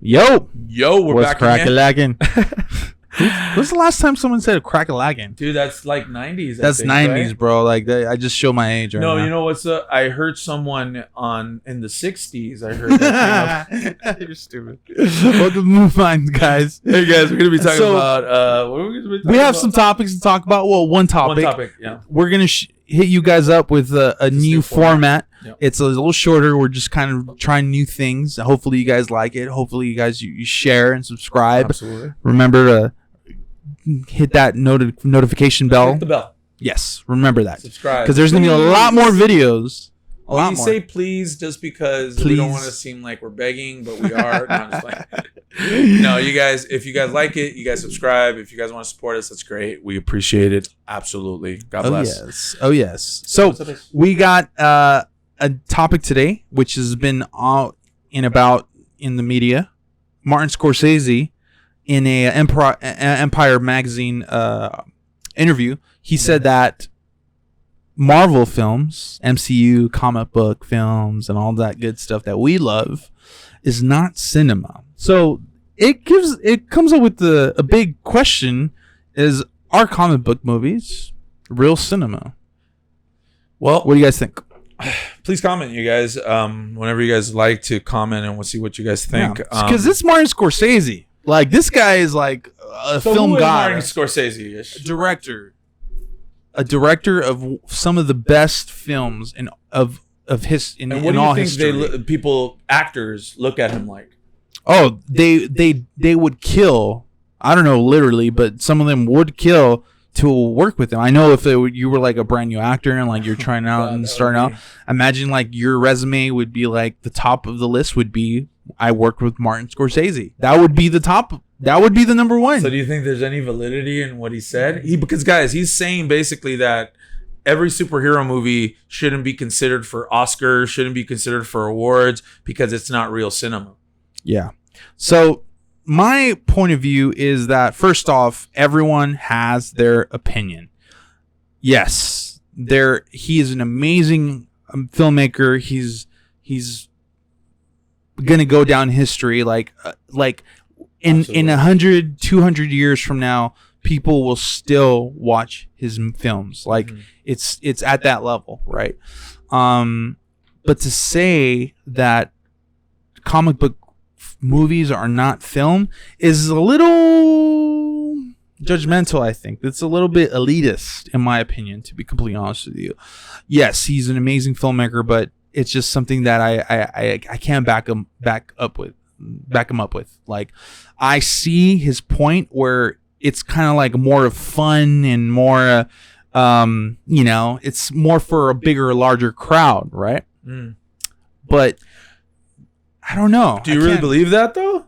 Yo, we're what's back crack-a-lackin'? When's the last time someone said crack-a-lackin'? Dude, that's like 90s. That's 90s, right? Bro. Like, I just show my age right now. No, you know what's I heard someone in the 60s. I heard that. You're stupid. Welcome to Move Minds, guys. Hey, guys, we're going to be talking about... what are we going to be talking about? We have some topics to talk about. Well, one topic. Yeah. We're going to hit you guys up with a new format. Yep. It's a little shorter. We're just kind of trying new things. Hopefully you guys like it. Hopefully you guys you share and subscribe. Absolutely. Remember to hit that notification bell. Hit the bell. Yes, remember that. Subscribe. Because there's going to be a lot more videos. We say please just because we don't want to seem like we're begging, but we are. No, you guys, if you guys like it, you guys subscribe. If you guys want to support us, that's great. We appreciate it. Absolutely. God bless. Oh, yes. So we got a topic today, which has been out and about in the media. Martin Scorsese, in a Empire magazine interview, he said that Marvel films, MCU, comic book films, and all that good stuff that we love is not cinema. So it comes up with a big question: is are comic book movies real cinema? Well, what do you guys think? Please comment, you guys. Whenever you guys like to comment, and we'll see what you guys think. Because it's Martin Scorsese. Like, this guy is like a film god. Martin Scorsese, a director of some of the best films in all history. Actors look at him like? Oh, they would kill. I don't know literally, but some of them would kill to work with him. I know if you were like a brand new actor and like you're trying out and starting out, imagine like your resume would be like the top of the list would be I worked with Martin Scorsese. That would be the top. That would be the number one. So do you think there's any validity in what he said? Because guys, he's saying basically that every superhero movie shouldn't be considered for Oscars, shouldn't be considered for awards because it's not real cinema. Yeah. So my point of view is that first off, everyone has their opinion. Yes, he is an amazing filmmaker. He's gonna go down history like in 100, 200 years from now, people will still watch his films. Like it's at that level, right? But to say that comic book movies are not film is a little judgmental. I think it's a little bit elitist, in my opinion, to be completely honest with you. Yes, he's an amazing filmmaker, but it's just something that I can't back him up with. Like, I see his point where it's kind of like more of fun and more it's more for a bigger, larger crowd, right? But I don't know. Do you really believe that though?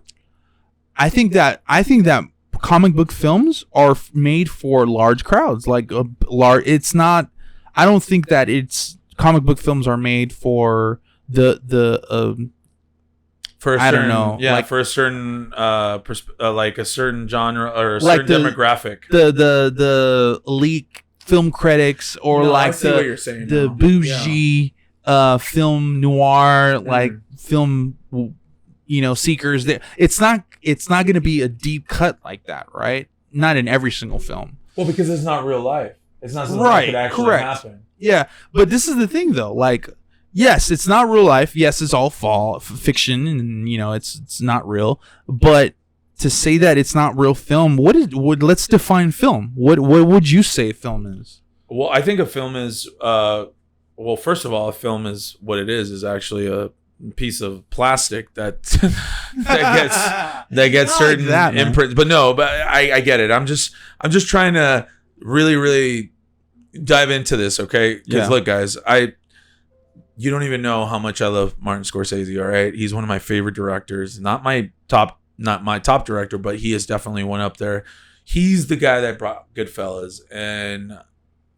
I think that comic book films are made for large crowds. Like it's not. I don't think that comic book films are made for for a I certain, don't know. Yeah, like, for a certain like a certain genre or a certain demographic. The elite film critics or like the bougie film noir like film seekers. It's not going to be a deep cut like that, right? Not in every single film. Well, because it's not real life. It's not something that could actually happen. Yeah, but this is the thing though, like, yes, it's not real life. Yes, it's all fiction, and it's not real. But to say that it's not real film, let's define film. What would you say film is? Well, I think a film is first of all, a film is what it is actually a piece of plastic that gets certain imprints. But I get it. I'm just trying to really, really dive into this, okay? Because look, guys, you don't even know how much I love Martin Scorsese, all right? He's one of my favorite directors. Not my top director, but he is definitely one up there. He's the guy that brought Goodfellas. And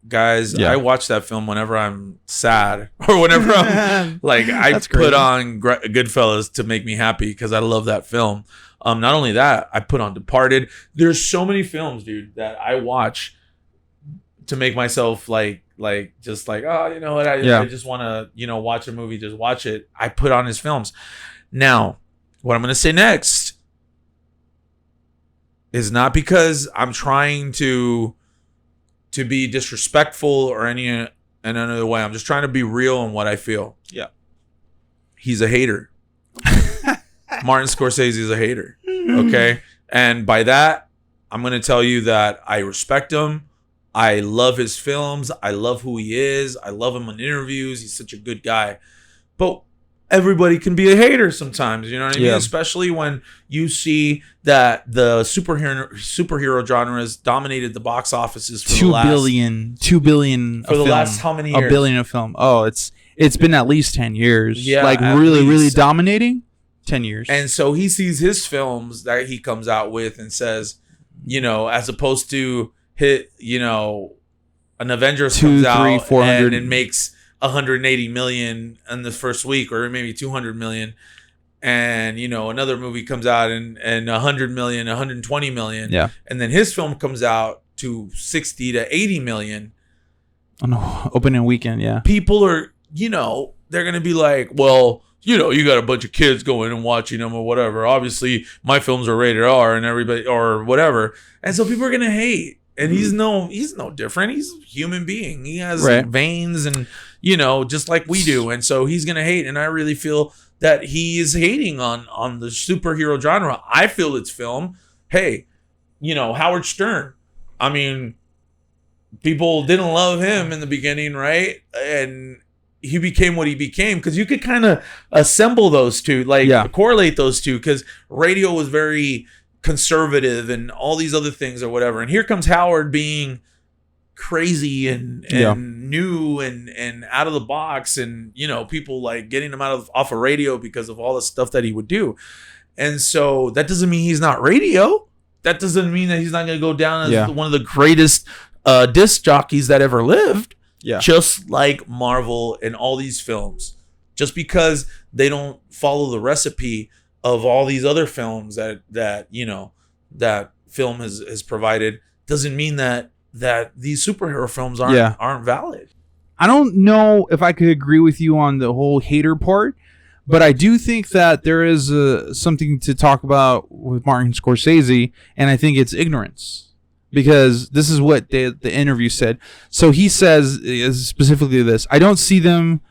guys, I watch that film whenever I'm sad or whenever I'm like, I put on Goodfellas to make me happy because I love that film. Not only that, I put on Departed. There's so many films, dude, that I watch to make myself like just like, oh, you know what, I just want to watch a movie, just watch it. I put on his films. Now what I'm going to say next is not because I'm trying to be disrespectful or any other way. I'm just trying to be real in what I feel. Yeah. He's a hater. Martin Scorsese is a hater. Okay. And by that, I'm going to tell you that I respect him. I love his films. I love who he is. I love him on interviews. He's such a good guy. But everybody can be a hater sometimes, you know what I mean? Especially when you see that the superhero genre has dominated the box offices for the last 2 billion for the last how many years? $1 billion a film. Oh, it's been at least 10 years. Yeah, like really dominating 10 years. And so he sees his films that he comes out with and says, you know, as opposed to hit, you know, an Avengers comes out 400 and makes 180 million in the first week, or maybe 200 million, and you know another movie comes out and 100 million, 120 million, and then his film comes out to 60 to 80 million on opening weekend. People are, you know, they're gonna be like, well, you know, you got a bunch of kids going and watching them or whatever. Obviously my films are rated R and everybody or whatever, and so people are gonna hate. And he's no different. He's a human being. He has veins and, you know, just like we do. And so he's going to hate. And I really feel that he is hating on the superhero genre. I feel it's film. Hey, you know, Howard Stern. I mean, people didn't love him in the beginning, right? And he became what he became because you could kind of assemble those two, like correlate those two, because radio was very conservative and all these other things or whatever, and here comes Howard being crazy and new and out of the box, and you know, people like getting him off of radio because of all the stuff that he would do. And so that doesn't mean he's not radio. That doesn't mean that he's not going to go down as one of the greatest disc jockeys that ever lived. Just like Marvel and all these films, just because they don't follow the recipe of all these other films that you know that film has provided, doesn't mean that these superhero films aren't valid. I don't know if I could agree with you on the whole hater part, but I do think that there is something to talk about with Martin Scorsese, and I think it's ignorance, because this is what the interview said. So he says specifically this: I don't see them.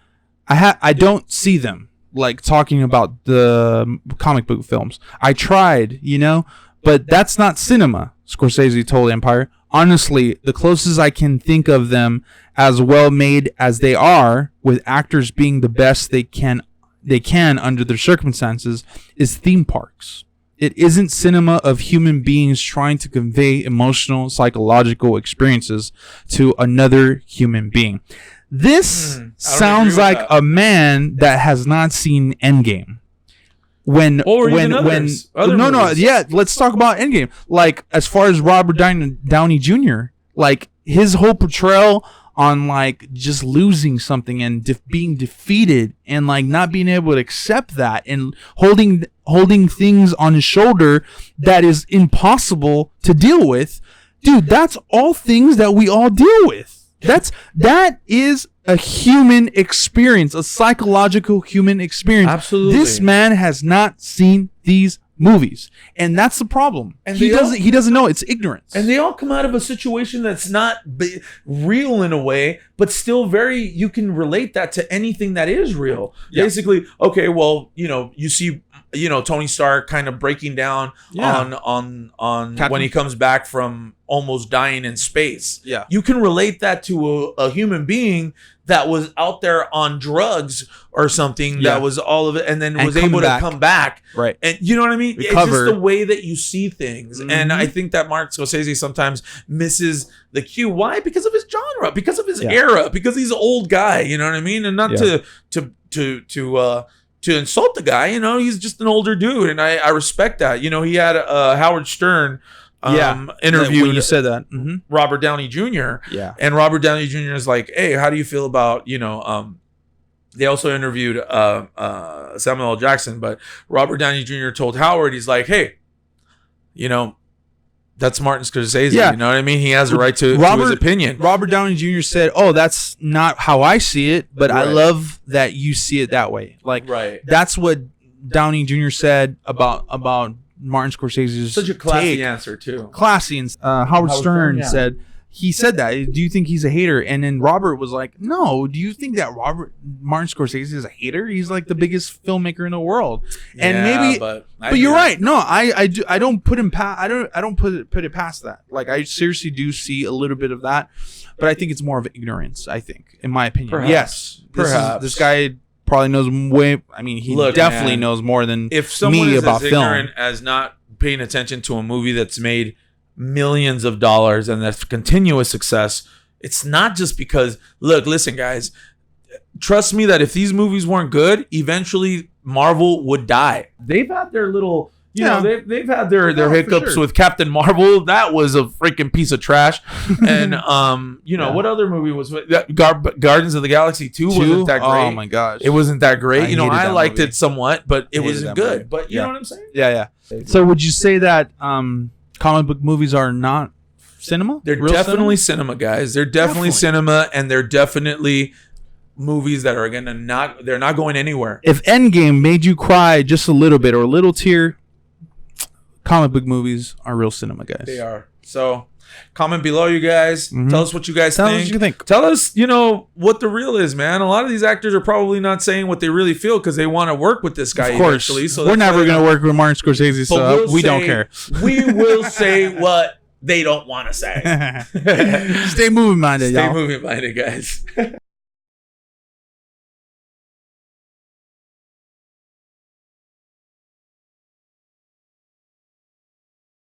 I don't see them like talking about the comic book films. I tried, you know, but that's not cinema, Scorsese told Empire. Honestly, the closest I can think of them as well made as they are, with actors being the best they can under their circumstances, is theme parks. It isn't cinema of human beings trying to convey emotional, psychological experiences to another human being. This sounds like a man that has not seen Endgame. Let's talk about Endgame. Like, as far as Robert Downey Jr., like his whole portrayal on like just losing something and being defeated and like not being able to accept that and holding things on his shoulder that is impossible to deal with. Dude, that's all things that we all deal with. That is a human experience, a psychological human experience. Absolutely. This man has not seen these movies, and that's the problem. And he doesn't know. It's ignorance. And they all come out of a situation that's not real in a way, but still very, you can relate that to anything that is real. Basically, okay, well, you know, you see, you know, Tony Stark kind of breaking down on when he comes back from almost dying in space. Yeah. You can relate that to a human being that was out there on drugs or something that was all of it, and then was able to come back. Right. And you know what I mean? Recover. It's just the way that you see things. Mm-hmm. And I think that Martin Scorsese sometimes misses the cue. Why? Because of his genre, because of his era, because he's an old guy, you know what I mean? And not to insult the guy, you know, he's just an older dude, and I respect that. You know, he had Howard Stern interviewed when you said that. Robert Downey Jr. Yeah. And Robert Downey Jr. is like, hey, how do you feel about, you know, they also interviewed Samuel L. Jackson, but Robert Downey Jr. told Howard, he's like, hey, you know, that's Martin Scorsese. Yeah. You know what I mean? He has a right to his opinion. Robert Downey Jr. said, oh, that's not how I see it, but I love that you see it that way. Like, that's what Downey Jr. said about Martin Scorsese's Such a classy take. answer too. Classy. And Howard Stern yeah. said, he said that. Do you think he's a hater? And then Robert was like, no. Do you think that Martin Scorsese is a hater? He's like the biggest filmmaker in the world. And maybe, but you're right. No, I don't put him past. I don't put it past that. Like, I seriously do see a little bit of that, but I think it's more of ignorance. I think, in my opinion, Perhaps. This guy probably knows way. I mean, he definitely knows more than if someone me is about as film. ignorant as not paying attention to a movie that's made millions of dollars and that's continuous success. It's not just because, listen, guys, trust me that if these movies weren't good, eventually Marvel would die. They've had their little, you know, they've had their hiccups with Captain Marvel. That was a freaking piece of trash. And you know, what other movie was Guardians of the Galaxy 2 wasn't that great. Oh my gosh, it wasn't that great. You know, I liked movie. It somewhat, but it wasn't good. Movie. But you know what I'm saying? Yeah. So would you say that comic book movies are not cinema? They're definitely cinema, guys. They're definitely cinema, and they're definitely movies that are they're not going anywhere. If Endgame made you cry just a little bit or a little tear, comic book movies are real cinema, guys. They are. So comment below, you guys. Tell us what you guys think. Tell us what you think. Tell us, you know, what the real is, man. A lot of these actors are probably not saying what they really feel because they want to work with this guy. Of course. Eventually, so we're never going to work with Martin Scorsese, so we don't care. We will say what they don't want to say. Stay moving minded, y'all. Stay moving minded, guys.